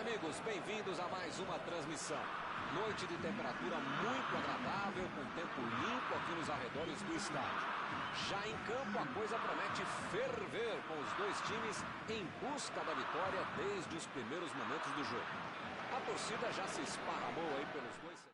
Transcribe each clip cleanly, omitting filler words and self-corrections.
amigos, bem-vindos a mais uma transmissão. Noite de temperatura muito agradável, com tempo limpo aqui nos arredores do estádio. Já em campo a coisa promete ferver, com os dois times em busca da vitória desde os primeiros momentos do jogo. A torcida já se esparramou aí pelos dois...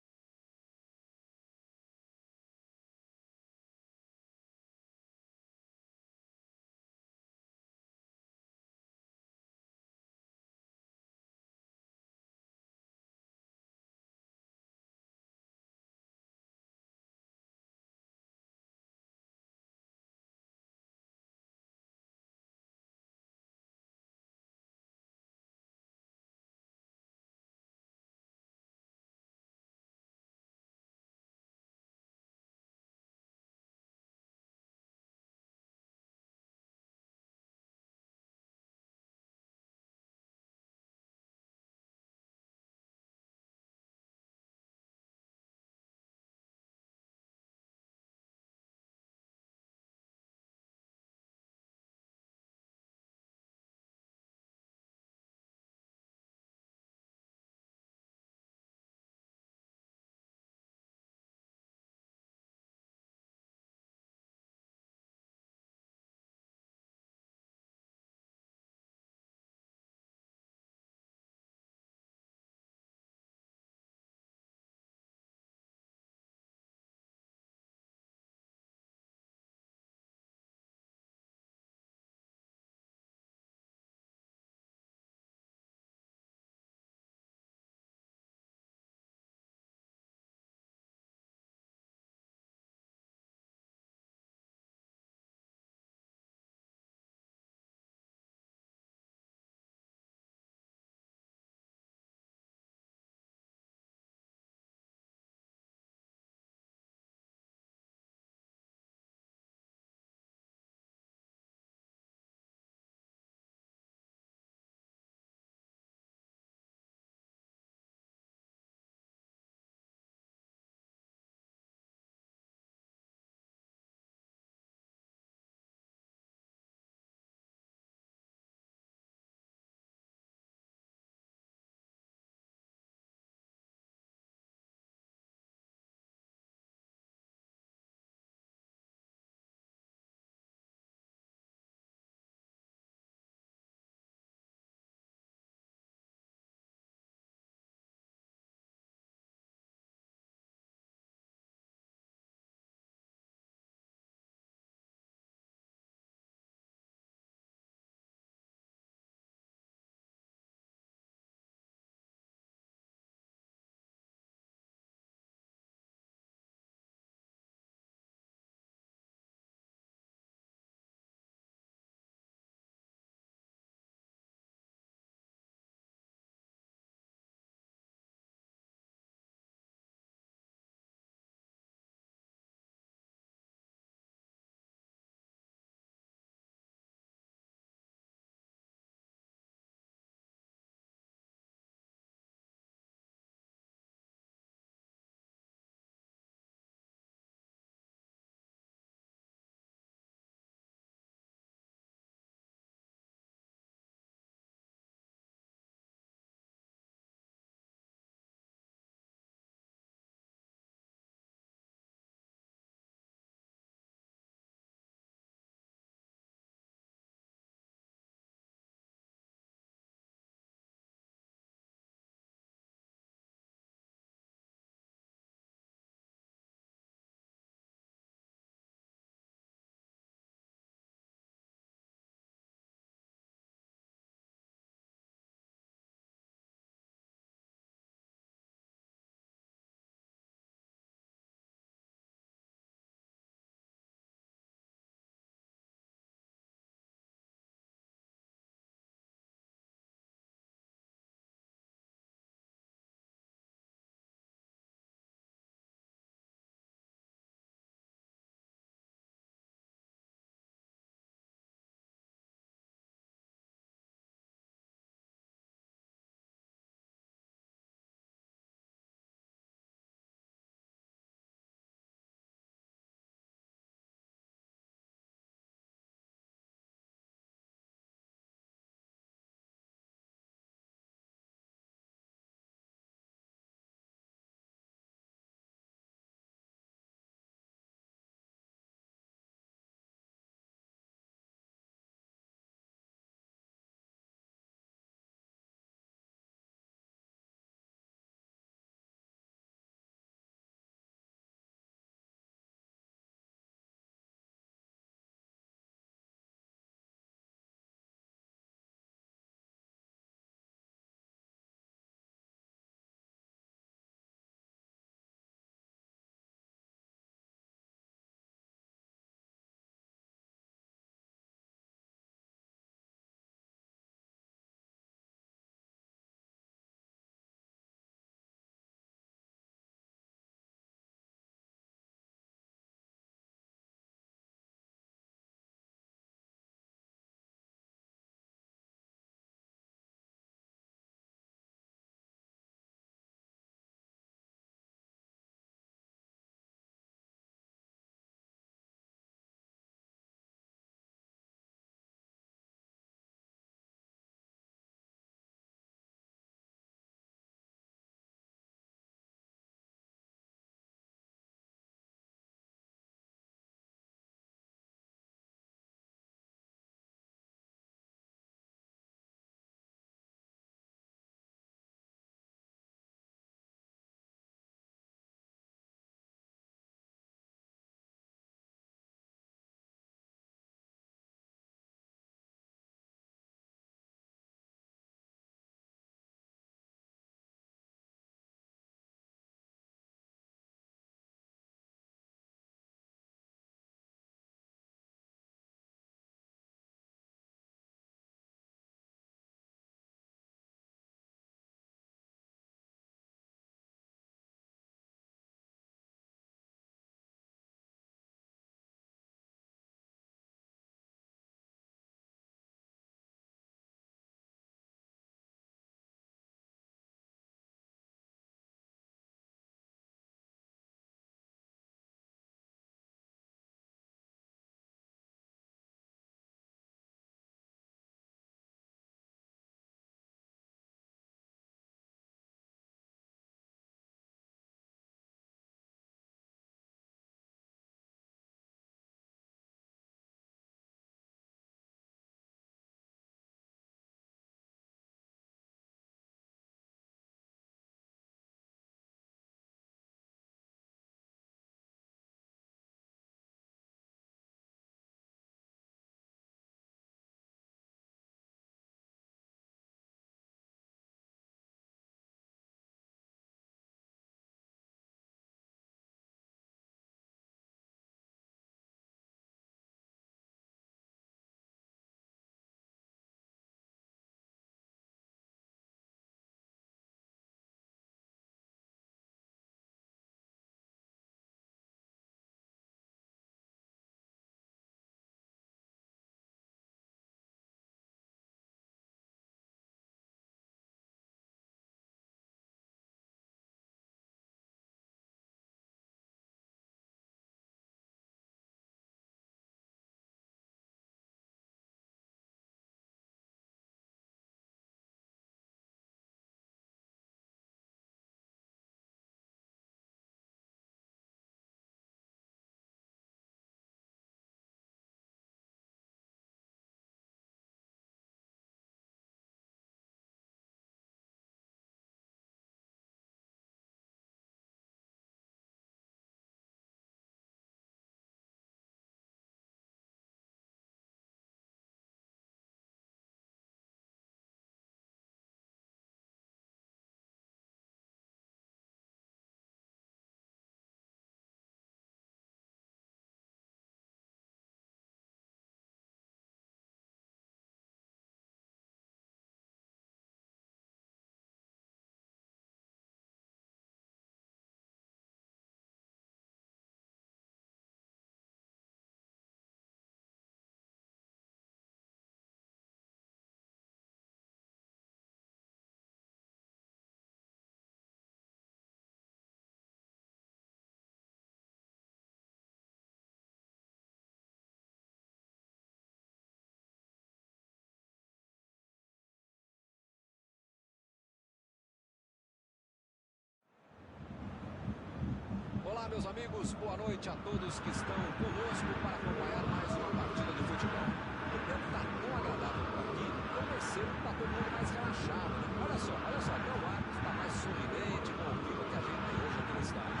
Olá, meus amigos, boa noite a todos que estão conosco para acompanhar mais uma partida de futebol. O tempo está tão agradável por aqui, eu percebo que está todo mundo mais relaxado, né? Olha só, até o árbitro está mais sorridente com o clima que a gente tem hoje aqui no estádio.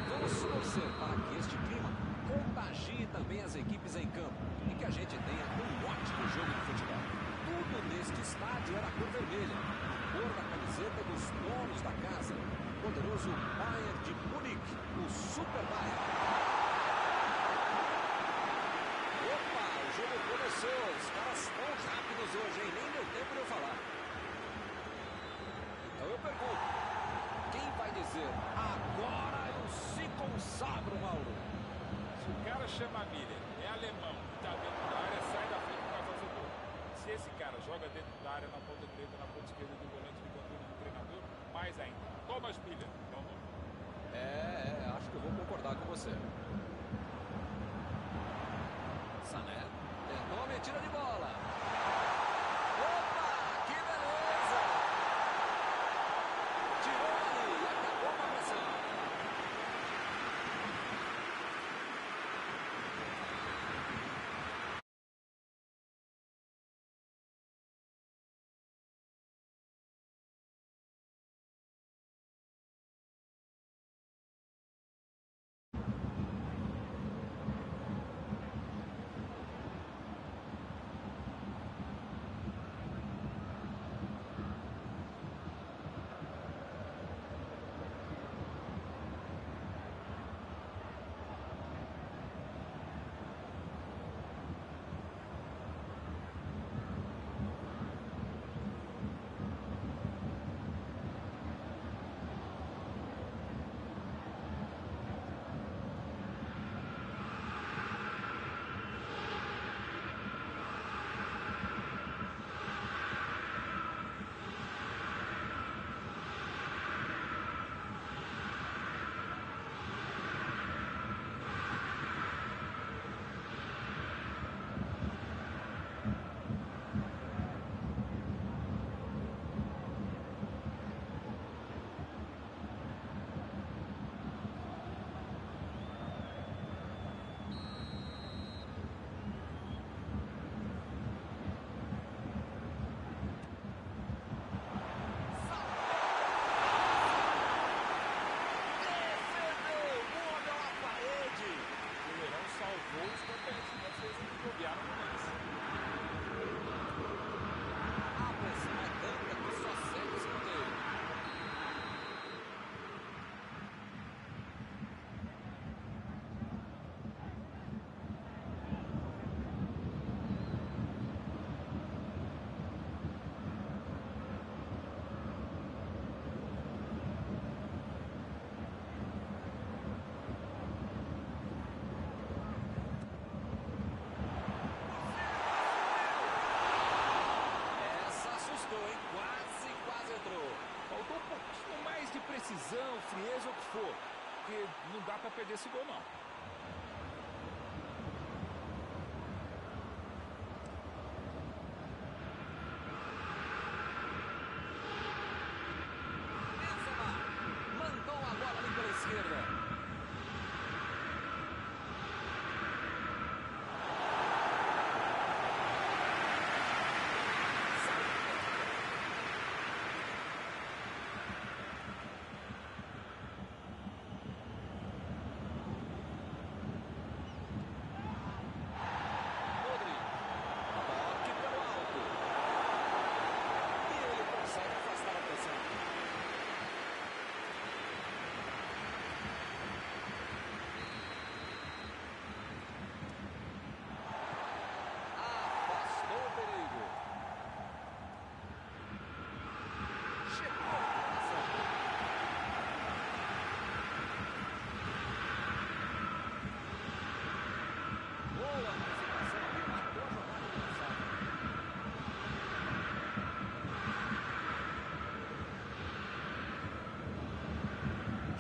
Vamos torcer para que este clima contagie também as equipes em campo e que a gente tenha um ótimo jogo de futebol. Tudo neste estádio era cor vermelha, cor da camiseta dos donos da casa, o poderoso Bayern de Munique, o Super Bayern. Opa, o jogo começou, os caras estão rápidos hoje, hein? Nem deu tempo de eu falar. Então eu pergunto, quem vai dizer, agora eu se consagro, Mauro? Se o cara chama Miller, é alemão, está dentro da área, sai da frente para fazer gol. Se esse cara joga dentro da área, na ponta direita, na ponta esquerda do volante de canto do treinador, mais ainda. Thomas Miller, é o nome. Acho que eu vou concordar com você. Sané, tentou a metida de bola. Opa, que beleza! Tirou ali, acabou com a pressão. Decisão, frieza ou o que for, porque não dá para perder esse gol não. Benzema mandou a bola ali pela esquerda.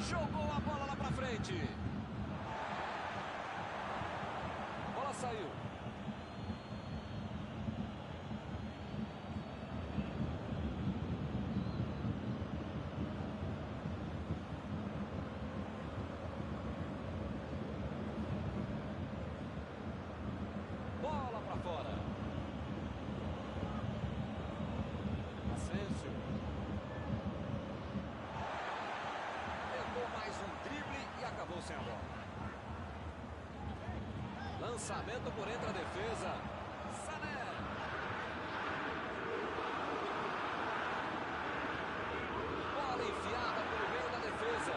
Jogou a bola lá pra frente. Bola saiu. sem a bola. Lançamento por entre a defesa. Sané. Bola enfiada pelo meio da defesa.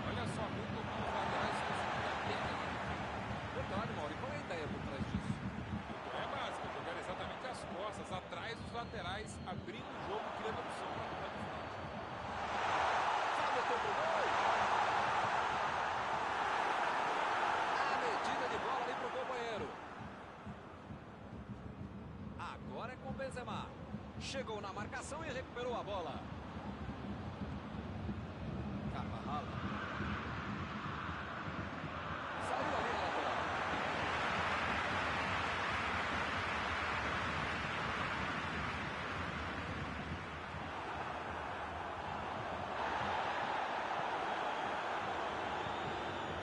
Olha só, muito bom os laterais conseguindo até. Verdade, Mauro. E qual é a ideia por trás disso? É básico, jogar exatamente as costas, atrás dos laterais, abrindo o jogo, criando opção para a dupla de frente. Vai meter pro gol. A medida de bola ali pro companheiro. Agora é com Benzema. Chegou na marcação e recuperou a bola. Carvajal. Saiu ali na lateral.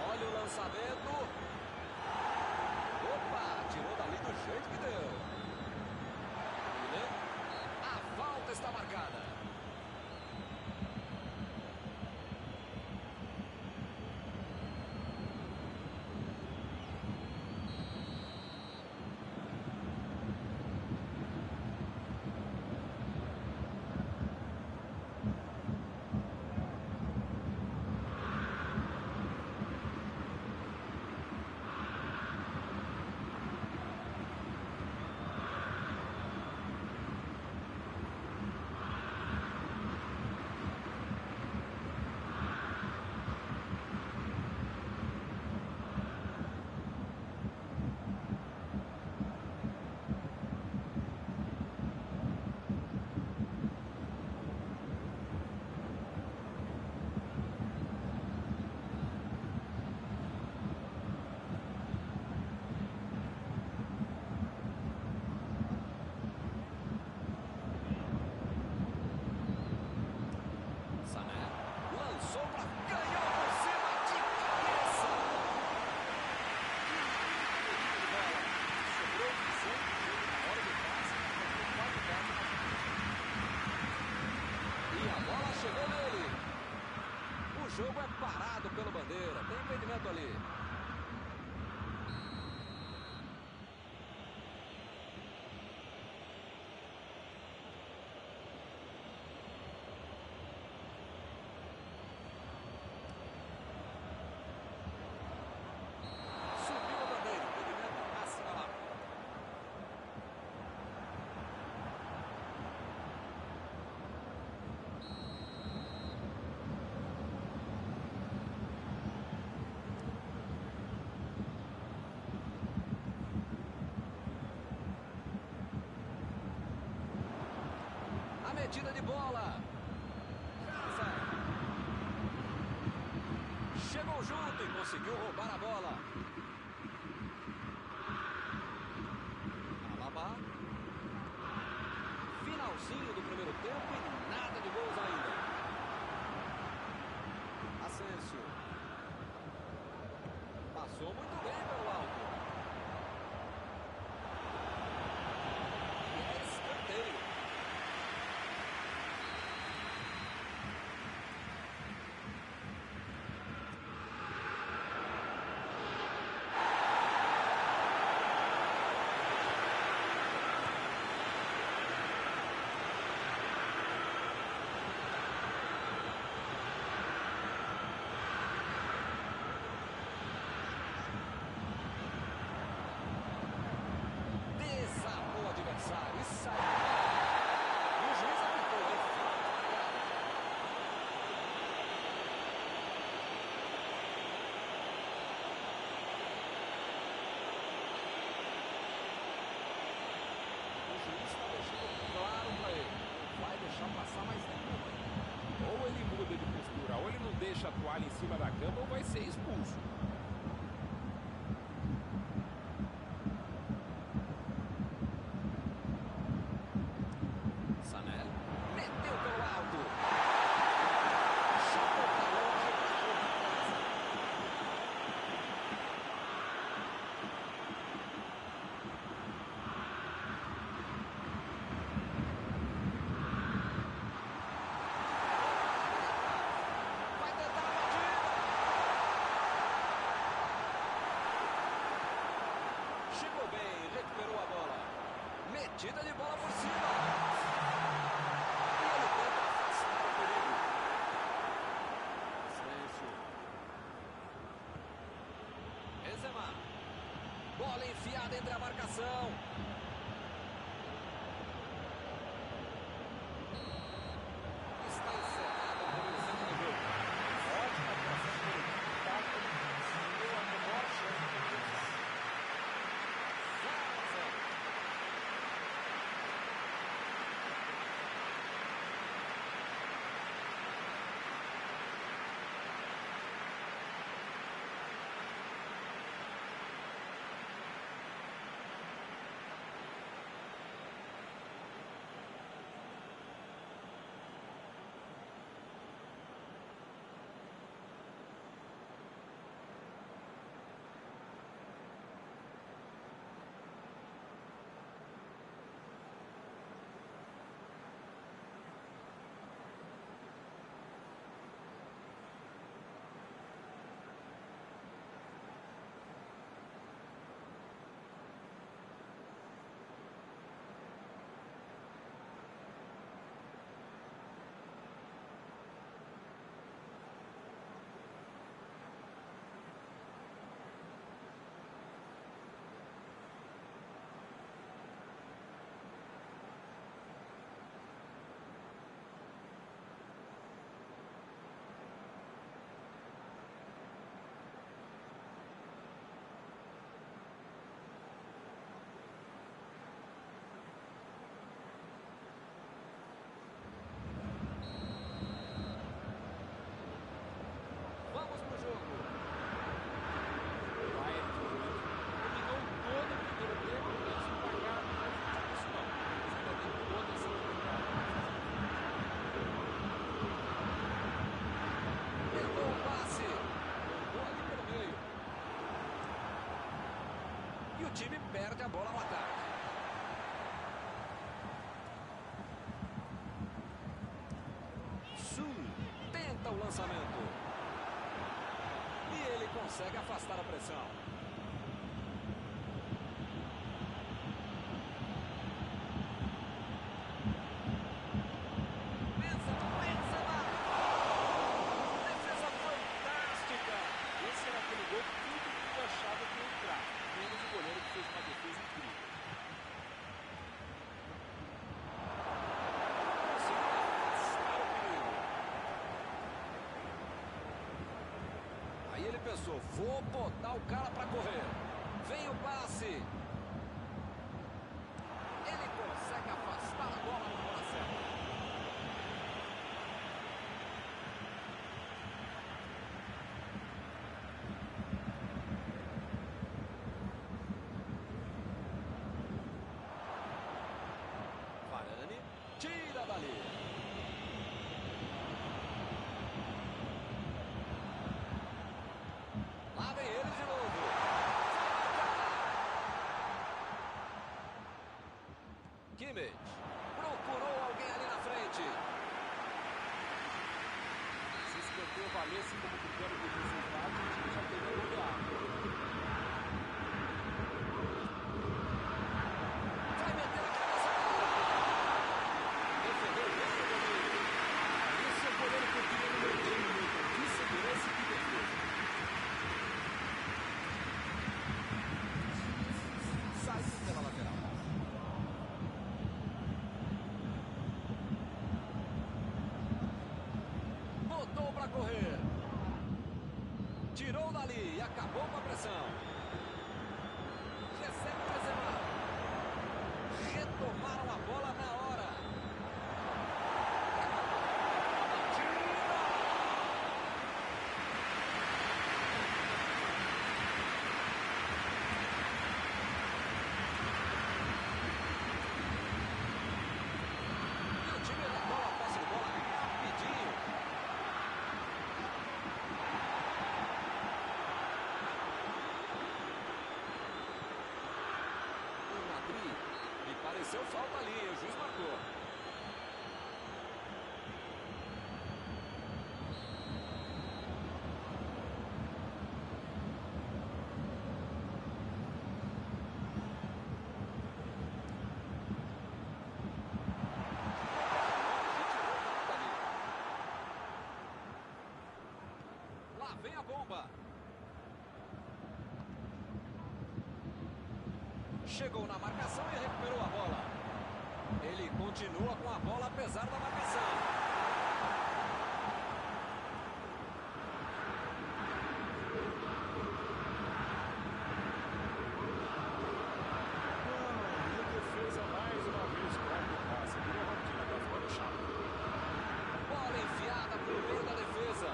Olha o lançamento. Opa, tirou dali do jeito que deu. A falta está marcada. Sané lançou para ganhou por cima de cabeça. Que bola. Sobrou o centro na hora do passe, quase e a bola chegou nele. O jogo é parado pelo Bandeira. Tem impedimento ali. Subiu a bandeira, impedimento assinalado. A metida de bola. Casa. Chegou junto e conseguiu roubar a bola. Alaba. Finalzinho do primeiro tempo e nada de gols ainda. Asensio. Passou muito bem pelo alto. E é escanteio. Desarmou o adversário e saiu. E o juiz apitou, hein? O juiz está deixando claro para ele. Não vai deixar passar mais nenhuma. Ou ele muda de postura, ou ele não deixa a toalha em cima da cama, ou vai ser expulso. Sané meteu pelo alto. Chutou pra longe, pra casa. Metida de bola por cima. E ele tenta afastar o perigo. Silêncio. Benzema. Bola enfiada entre a marcação. Está encerrado o primeiro tempo do jogo. Ótima atuação do empate. Deu a menor chance de vencer. 0-0. Vamos pro jogo. O Bayern de Munique dominou todo o primeiro tempo e eles não pagaram isso não. Eles ainda têm toda essa oportunidade. Tentou o passe. Voltou ali pelo meio. E o time perde a bola ao ataque. Sul tenta o lançamento. E ele consegue afastar a pressão. Benzema. Defesa fantástica. Esse era aquele gol que todo mundo achava que ia entrar. Menos o goleiro que fez uma defesa incrível. Conseguiu afastar o perigo. Aí ele pensou, vou botar o cara pra correr. Vem o passe. Ele consegue afastar a bola no bola certa. Varane tira dali. Lá vem ele de novo. Kimmich procurou alguém ali na frente. Se esse escanteio valesse como critério de desempate, o time já teria goleado. Vai meter a cabeça. Defendeu bem o goleiro. Esse é o goleiro que eu queria no meu time, Milton. Que segurança e que defesa. Saiu pela lateral. Botou pra correr. Tirou dali e acabou com a pressão. Recebe o Benzema. Retomaram a bola na hora. Tira! E o time retoma a posse de bola rapidinho. O Gnabry. Me pareceu falta ali, o juiz marcou. Lá vem a bomba. Chegou na marcação e recuperou a bola. Ele continua com a bola apesar da marcação. Bola enfiada pro meio da defesa.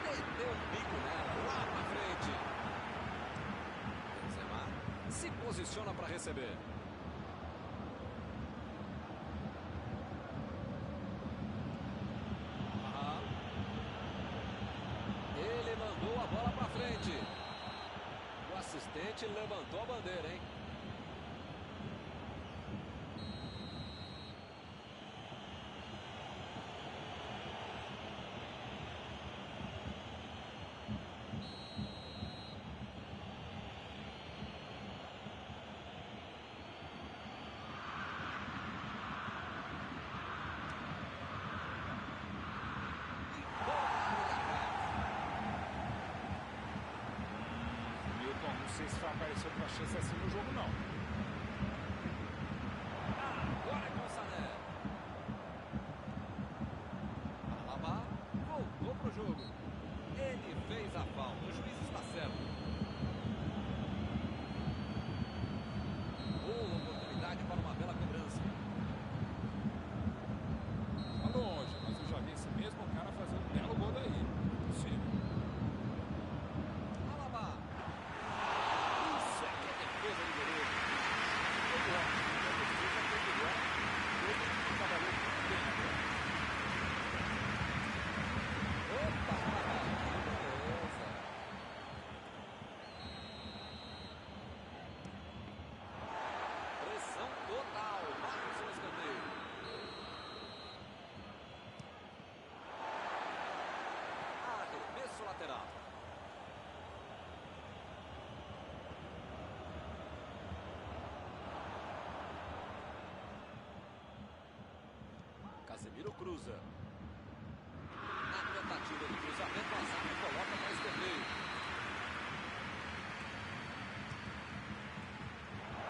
Meteu um bico nela, lá pra frente. Benzema se posiciona para receber. Ele mandou a bola pra frente. O assistente levantou a bandeira, hein? Não sei se vai aparecer outra chance assim no jogo, não. Agora é com o Sané. Alaba voltou pro jogo. Ele fez a falta. O juiz está certo. Boa oportunidade para uma bela cobrança. Tá longe, mas eu já vi esse mesmo cara fazer um belo gol daí. Sim. Pressão total, mais um escanteio. Arremesso lateral. Casemiro cruza. Na tentativa de cruzamento, a zaga coloca para escanteio.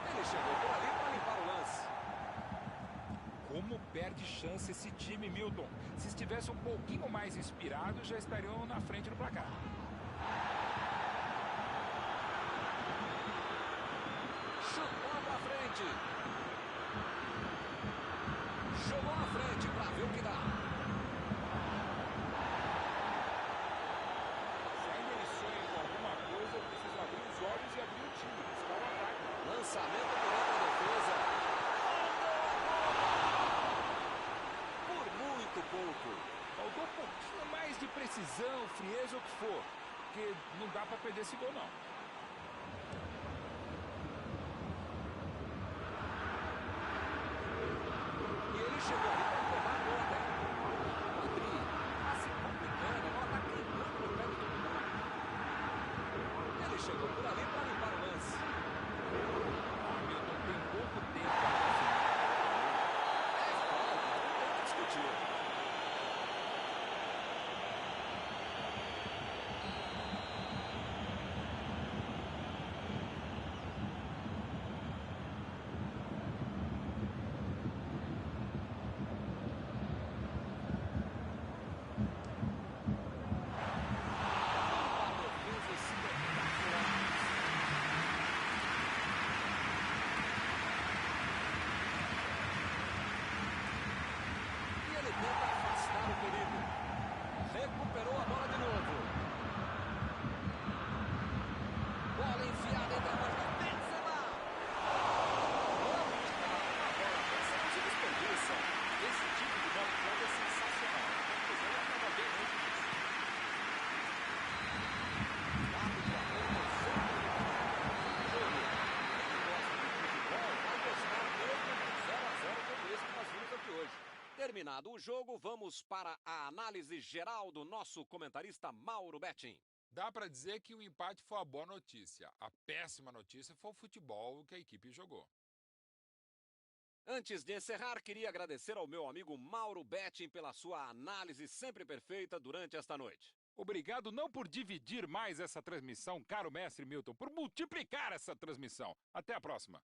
Ele chegou por ali para limpar o lance. Como perde chance esse time, Milton. Se estivesse um pouquinho mais inspirado, já estariam na frente do placar. Chutou pra frente. Jogou na frente para ver o que dá. Se ainda ele sonha com alguma coisa, precisa abrir os olhos e abrir o time, buscar o ataque. Lançamento por outra defesa. Por muito pouco. Faltou um pouquinho mais de precisão, frieza, o que for. Porque não dá para perder esse gol, não. E ele chegou ali para tomar a bola, né? O Madrid tá se complicando, a bola tá queimando no pé de todo mundo. Ele chegou por ali para limpar o lance. Milton tem pouco tempo. É falta, não tem que discutir. Tenta afastar o perigo. Recuperou a bola de novo. Bola enfiada entre a mão da Benzema. Onde está a bola dessa? Não se desperdiça. Esse tipo de bola enfiada é sensacional. A conclusão acaba bem longe disso. Árbitro aponta sempre no jogo. Quem gosta de futebol vai gostar mesmo de 0-0 como esse que nós vimos aqui hoje. Terminado o jogo, vamos para a análise geral do nosso comentarista Mauro Betting. Dá para dizer que o empate foi a boa notícia. A péssima notícia foi o futebol que a equipe jogou. Antes de encerrar, queria agradecer ao meu amigo Mauro Betting pela sua análise sempre perfeita durante esta noite. Obrigado não por dividir mais essa transmissão, caro mestre Milton, por multiplicar essa transmissão. Até a próxima.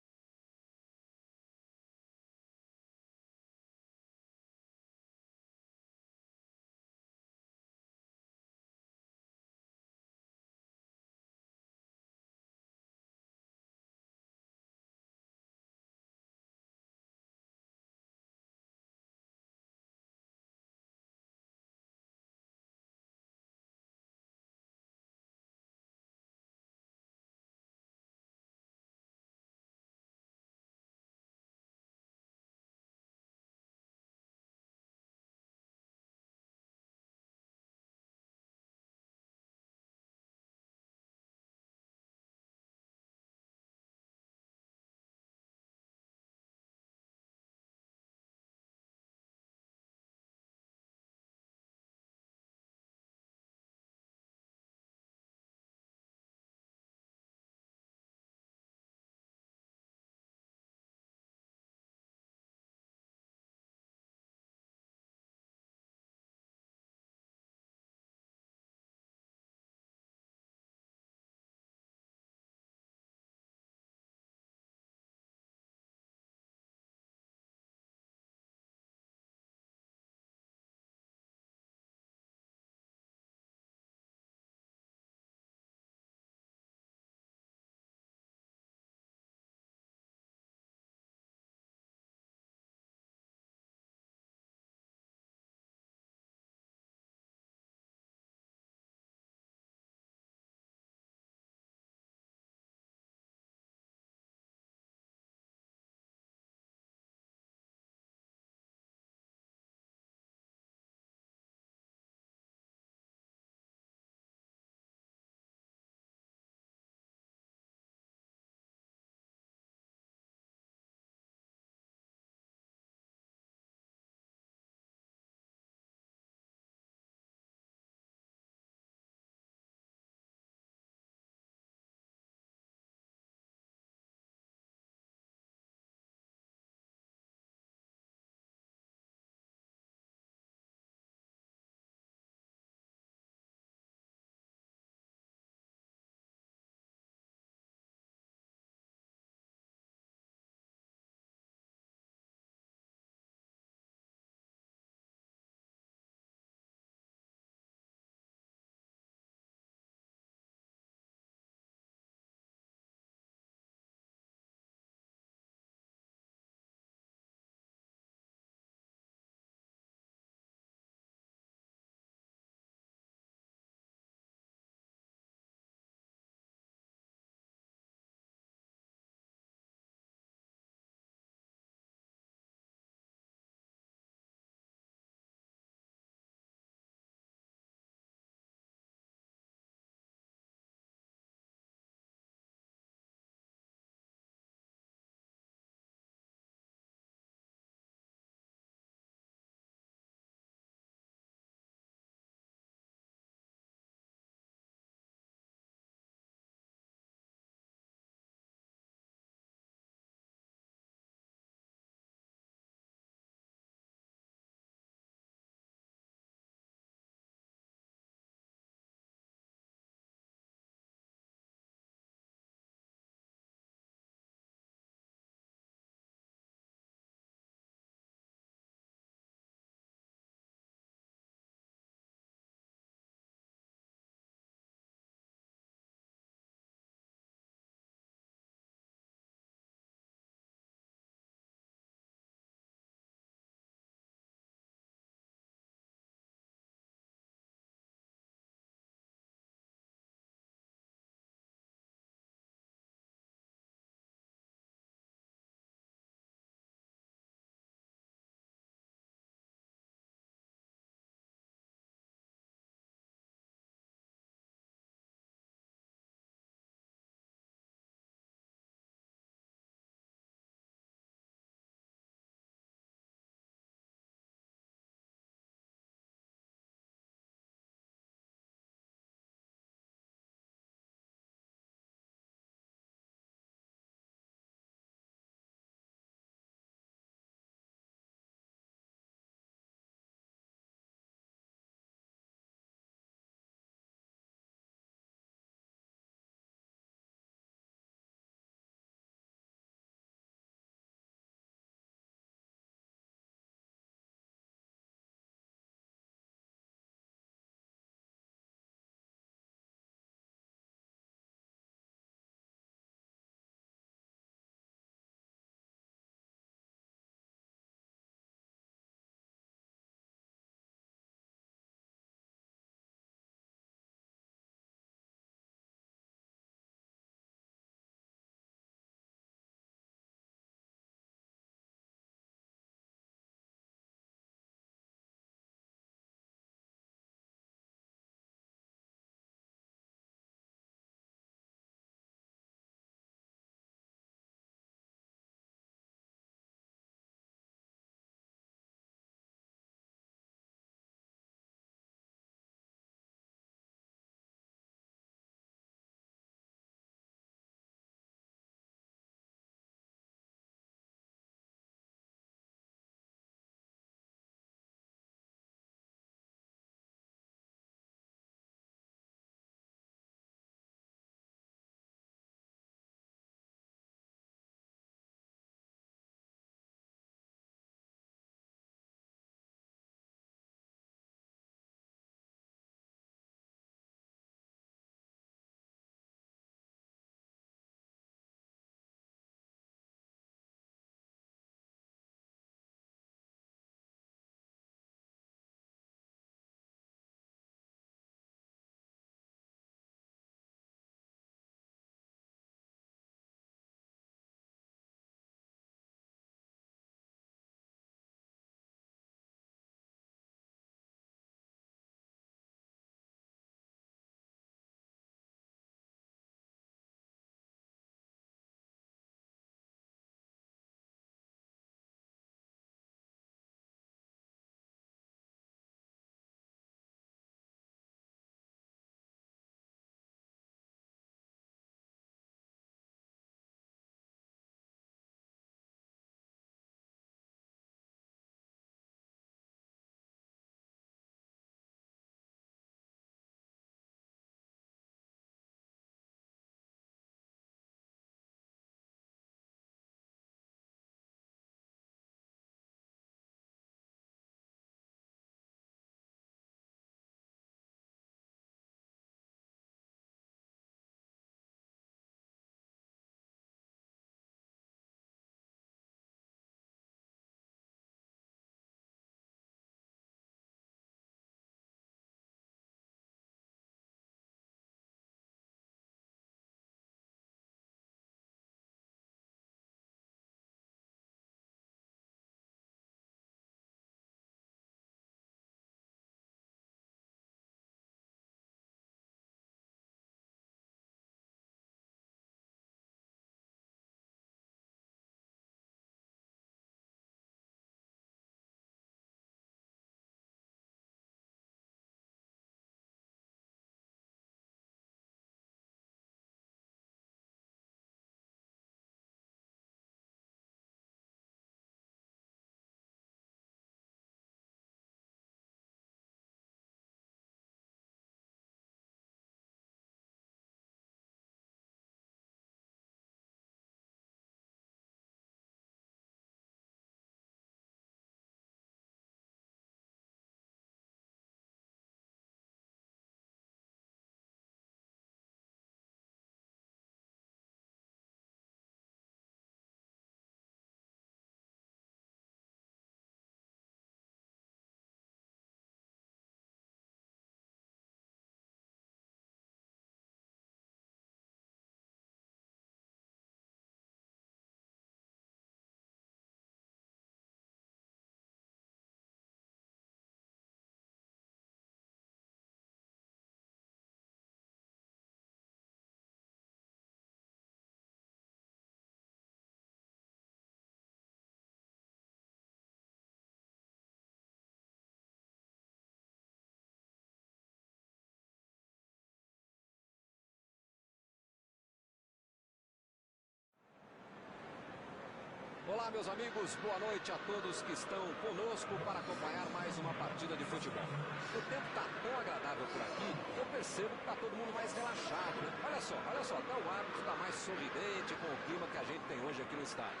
Olá, meus amigos, boa noite a todos que estão conosco para acompanhar mais uma partida de futebol. O tempo está tão agradável por aqui, eu percebo que está todo mundo mais relaxado, né? Olha só, até o árbitro está mais sorridente com o clima que a gente tem hoje aqui no estádio.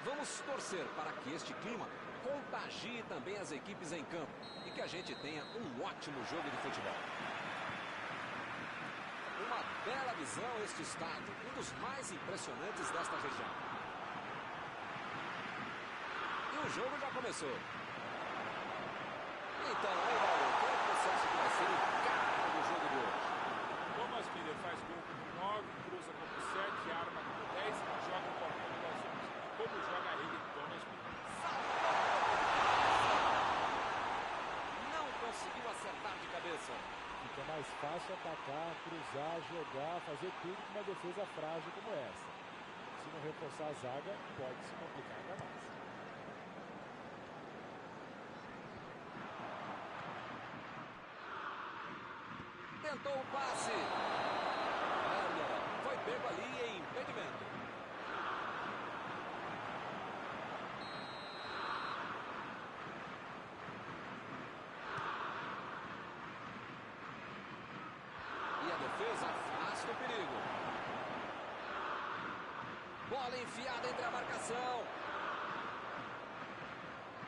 Vamos torcer para que este clima contagie também as equipes em campo e que a gente tenha um ótimo jogo de futebol. Uma bela visão este estádio, um dos mais impressionantes desta região. O jogo já começou. Então, aí, Valdir, quem é que você acha que vai ser o cara do jogo de hoje? Thomas Miller faz gol como 9, cruza como 7, arma como 10 e joga o portão do 11. Como joga ele, Thomas Miller? Não conseguiu acertar de cabeça. Fica mais fácil atacar, cruzar, jogar, fazer tudo com uma defesa frágil como essa. Se não reforçar a zaga, pode se complicar ainda mais. Tentou o passe. Werner foi pego ali em impedimento. E a defesa afasta o perigo. Bola enfiada entre a marcação.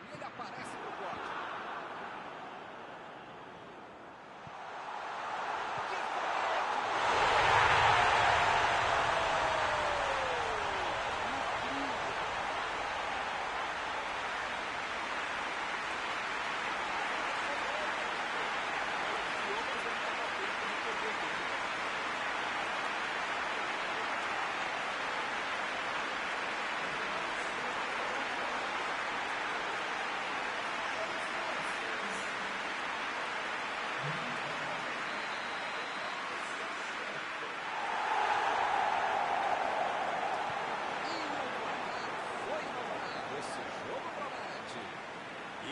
E ele aparece pro corte.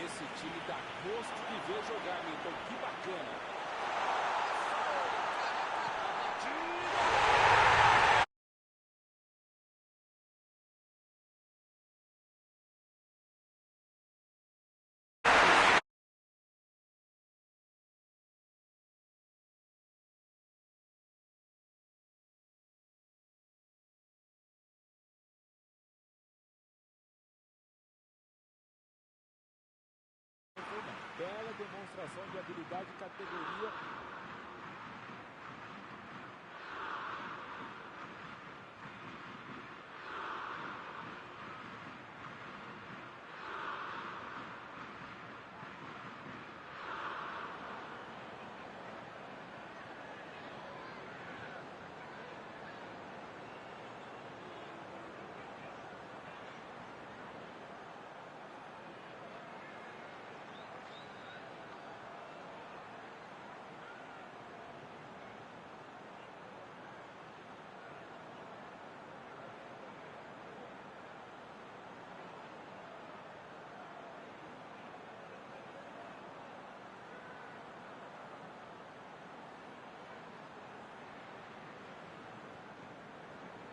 Esse time dá gosto de ver jogar, então que bacana. Bela demonstração de habilidade e categoria.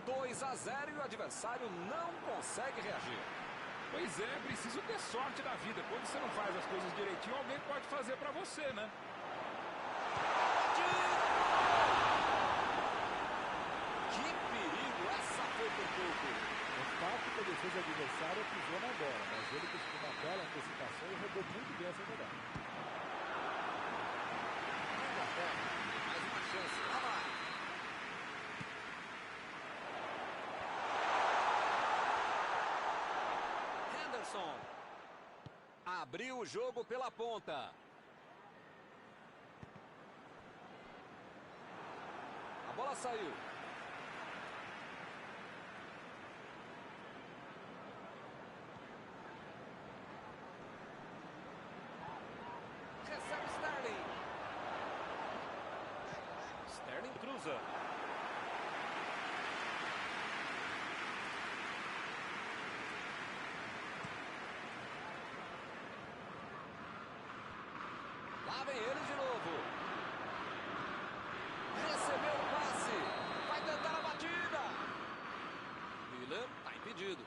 Dois a 0 e o adversário não consegue reagir. Pois é, preciso ter sorte na vida. Quando você não faz as coisas direitinho, alguém pode fazer pra você, né? Que perigo, essa foi por pouco. É fato que a defesa adversária pisou na bola, mas ele buscou uma bela antecipação e roubou muito bem essa jogada. Mais uma chance, lá vai. Henderson abriu o jogo pela ponta. A bola saiu. Recebe Sterling. Sterling cruza. Lá vem ele de novo. Recebeu o passe. Vai tentar a batida. Milan está impedido.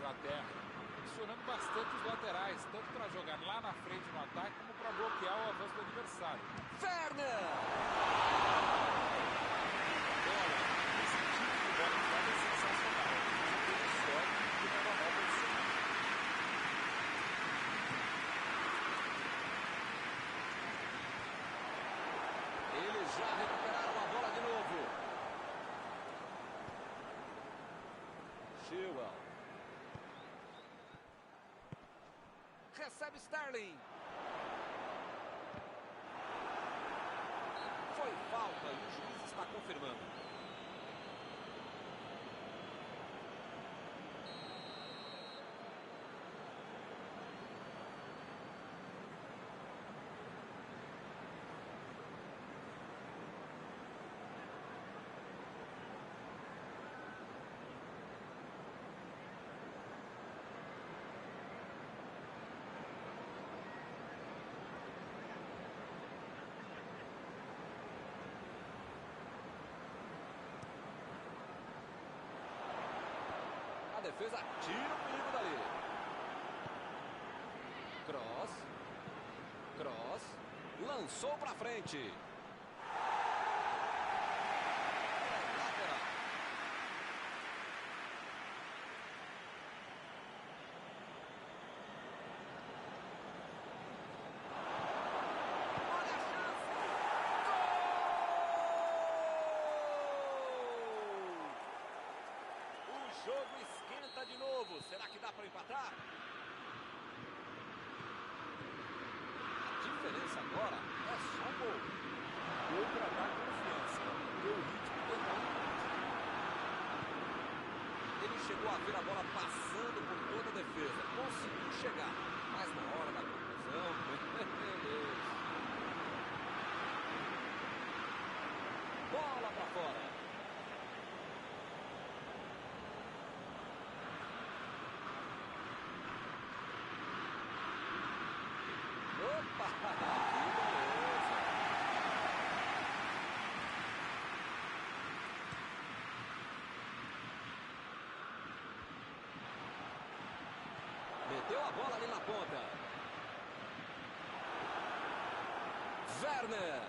Inglaterra, acionando bastante os laterais, tanto para jogar lá na frente no ataque, como para bloquear o avanço do adversário. Werner! Olha, esse tipo de bola enfiada é sensacional. Você teve sorte de estava mal posicionado. Eles já recuperaram a bola de novo. Chilwell. Recebe Sterling. Foi falta e o juiz está confirmando. A defesa tira o perigo dali. Cross. Lançou para frente. Lateral. Olha a chance. Gol! O jogo esquenta de novo. Será que dá para empatar? A diferença agora é só um gol. Gol para dar confiança, deu ritmo e tentar um empate. Ele chegou a ver a bola passando por toda a defesa. Conseguiu chegar, mas na hora da conclusão, meu Deus. Bola para fora. Opa! Que beleza! Meteu a bola ali na ponta. Werner.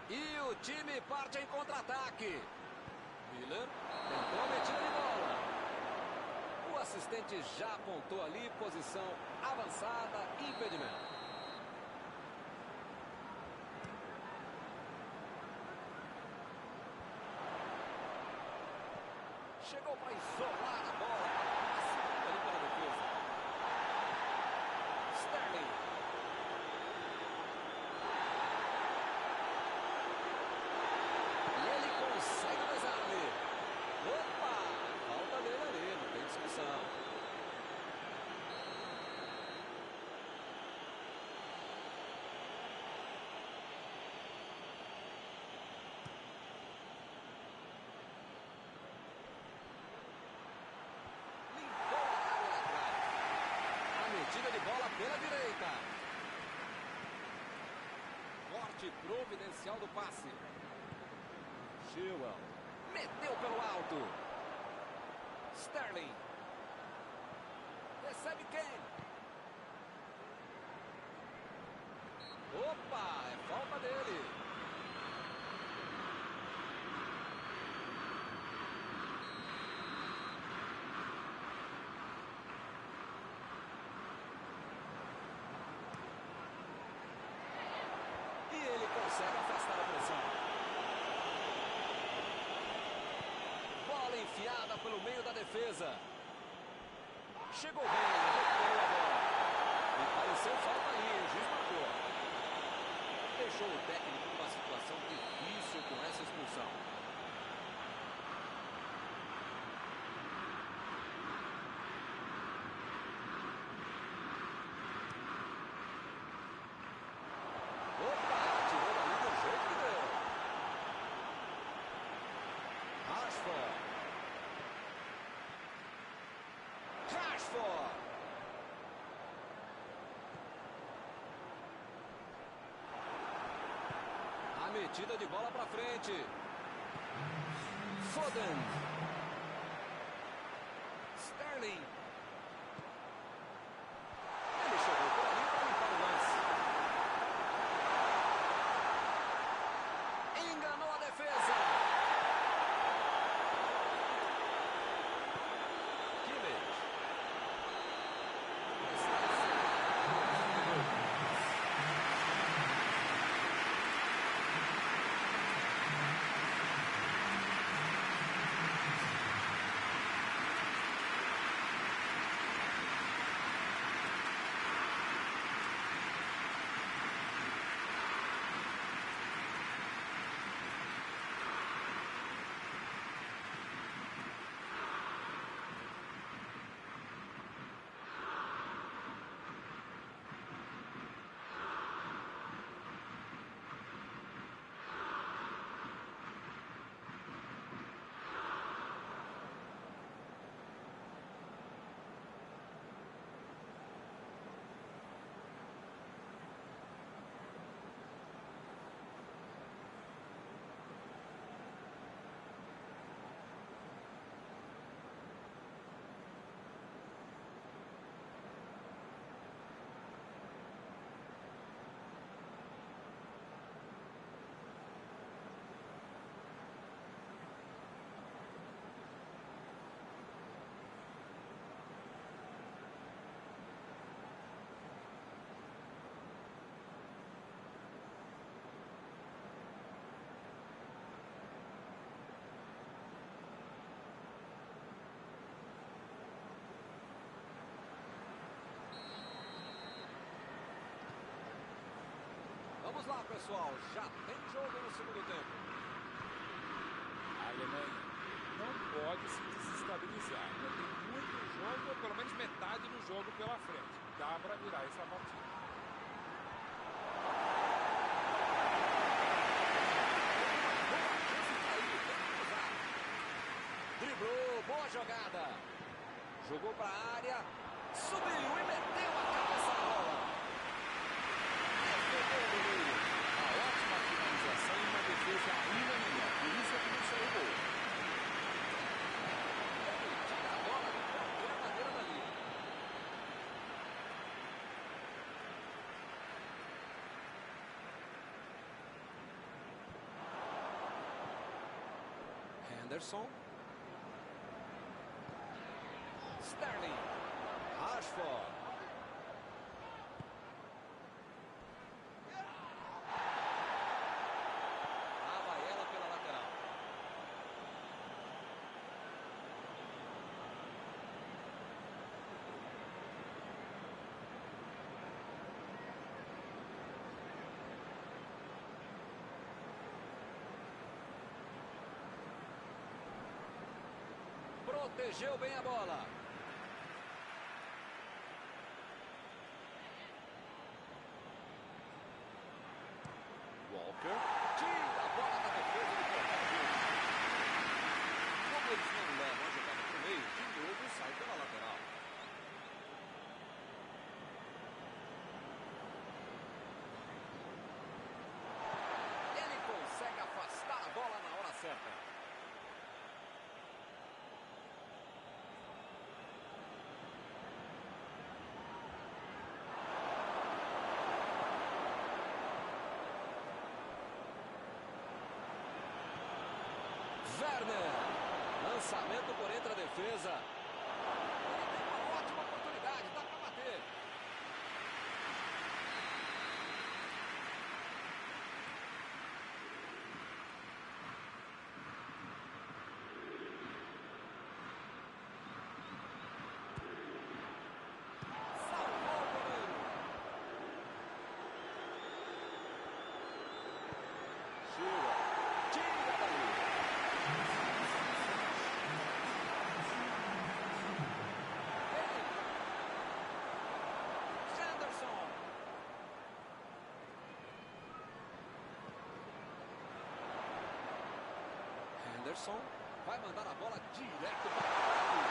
E o time parte em contra-ataque. Miller tentou a metida de bola. O assistente já apontou ali, posição avançada, impedimento. Chegou para isolar a bola. Segunda ali pela defesa. Sterling. E ele consegue o desarme. Opa! Falta dele ali, não tem discussão. Limpou a área lá atrás. A metida de bola pela direita. Corte providencial do passe. Chilwell. Meteu pelo alto. Sterling. Recebe quem? Opa, é falta dele. E ele consegue afastar a pressão. Bola enfiada pelo meio da defesa. Chegou bem, recuperou a bola. E pareceu falta ali, o juiz marcou. Deixou o técnico numa situação difícil com essa expulsão. Opa, tirou dali do jeito que deu. Rashford. A metida de bola para frente. Foden. Sterling. Vamos lá, pessoal. Já tem jogo no segundo tempo. A Alemanha não pode se desestabilizar. Já tem muito jogo, ou pelo menos metade do jogo pela frente. Dá para virar essa partida. Driblou, boa jogada. Jogou para a área. Subiu e meteu a cabeça na bola. Defendeu o meio. A ótima finalização e uma defesa ainda melhor. Por isso é que não saiu gol. Ele tira a bola de qualquer maneira dali. Henderson. Sterling. Rashford. Lá vai ela pela lateral. Protegeu bem a bola. Walker. Tira a bola da defesa do Portugal. Como eles não levam a jogada para o meio, de novo sai pela lateral. Ele consegue afastar a bola na hora certa. Werner, lançamento por entre a defesa. Ele tem uma ótima oportunidade, dá para bater. Salvou o goleiro. Tira dali. Henderson vai mandar a bola direto para a área.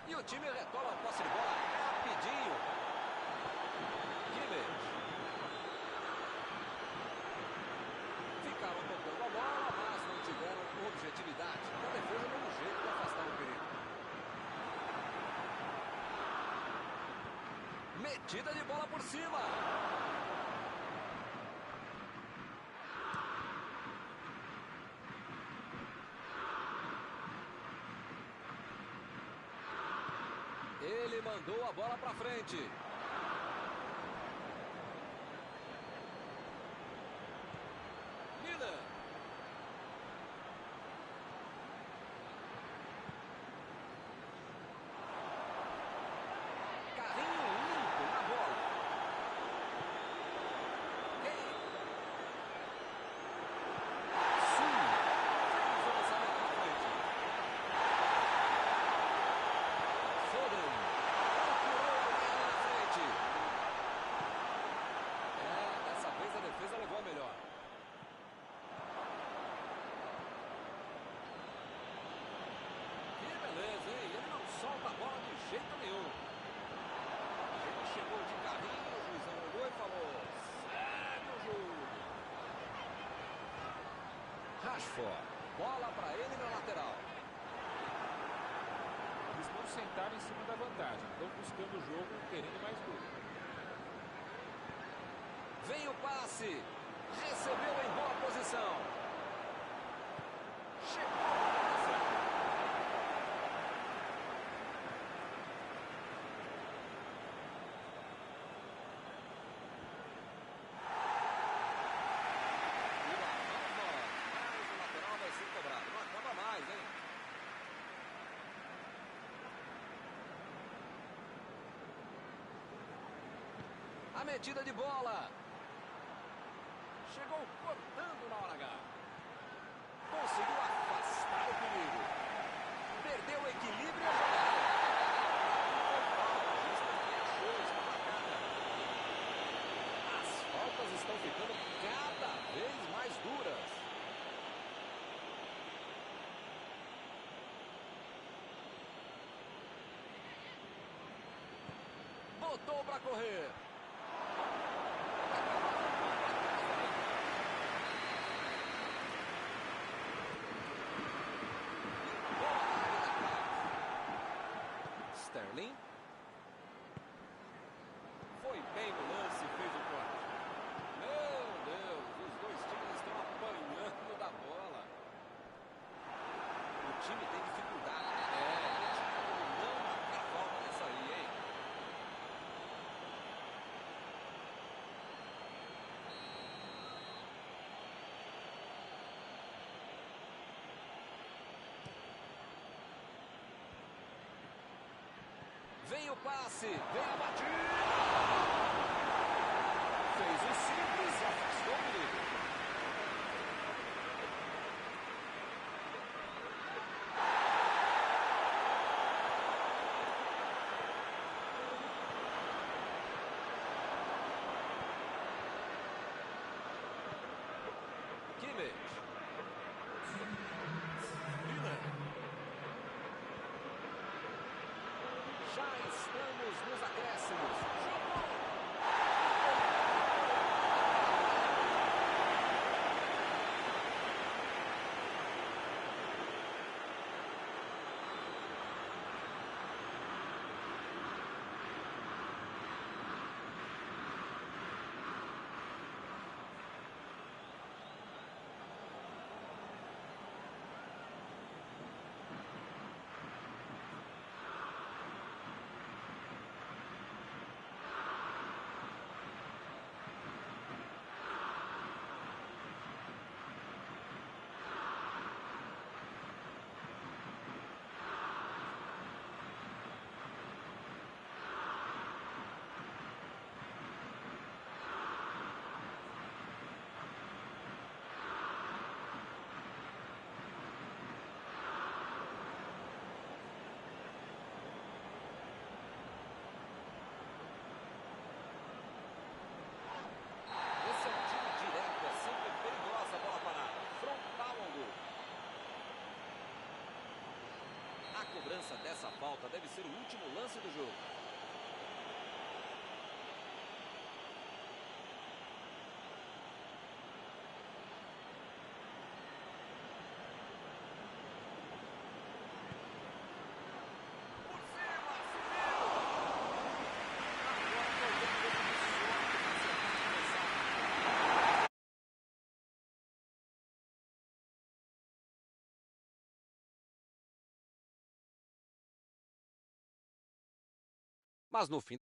E o time retoma a posse de bola rapidinho. Kimmich. Ficaram tocando a bola, mas não tiveram objetividade. A defesa deu um jeito de afastar o perigo. Metida de bola por cima. Ele mandou a bola para frente. Miller. Carrinho limpo na bola. Kane. Sim. Fez o lançamento na frente. Foden. Procurou a bola na frente. Dessa vez a defesa levou a melhor. Que beleza, hein? Ele não solta a bola de jeito nenhum. Ele chegou de carrinho, o juizão olhou e falou: segue o jogo. Rashford. Bola para ele na lateral. Eles não sentaram em cima da vantagem. Estão buscando o jogo, querendo mais gol. Vem o passe. Recebeu em boa posição. Chegou a cabeça. E lá vamos nós. Mais um lateral A metida de bola. Chegou cortando na hora H. Conseguiu afastar o perigo. Perdeu o equilíbrio. As faltas estão ficando cada vez mais duras. Botou para correr. Sterling. Foi bem no lance e fez o corte. Meu Deus, os dois times estão apanhando da bola. O time tem dificuldade. Não marcar falta nessa aí, hein? Vem o passe, vem a batida. Fez o simples e afastou o perigo. Kimmich. Já estamos nos acréscimos. A cobrança dessa falta deve ser o último lance do jogo. Mas no fim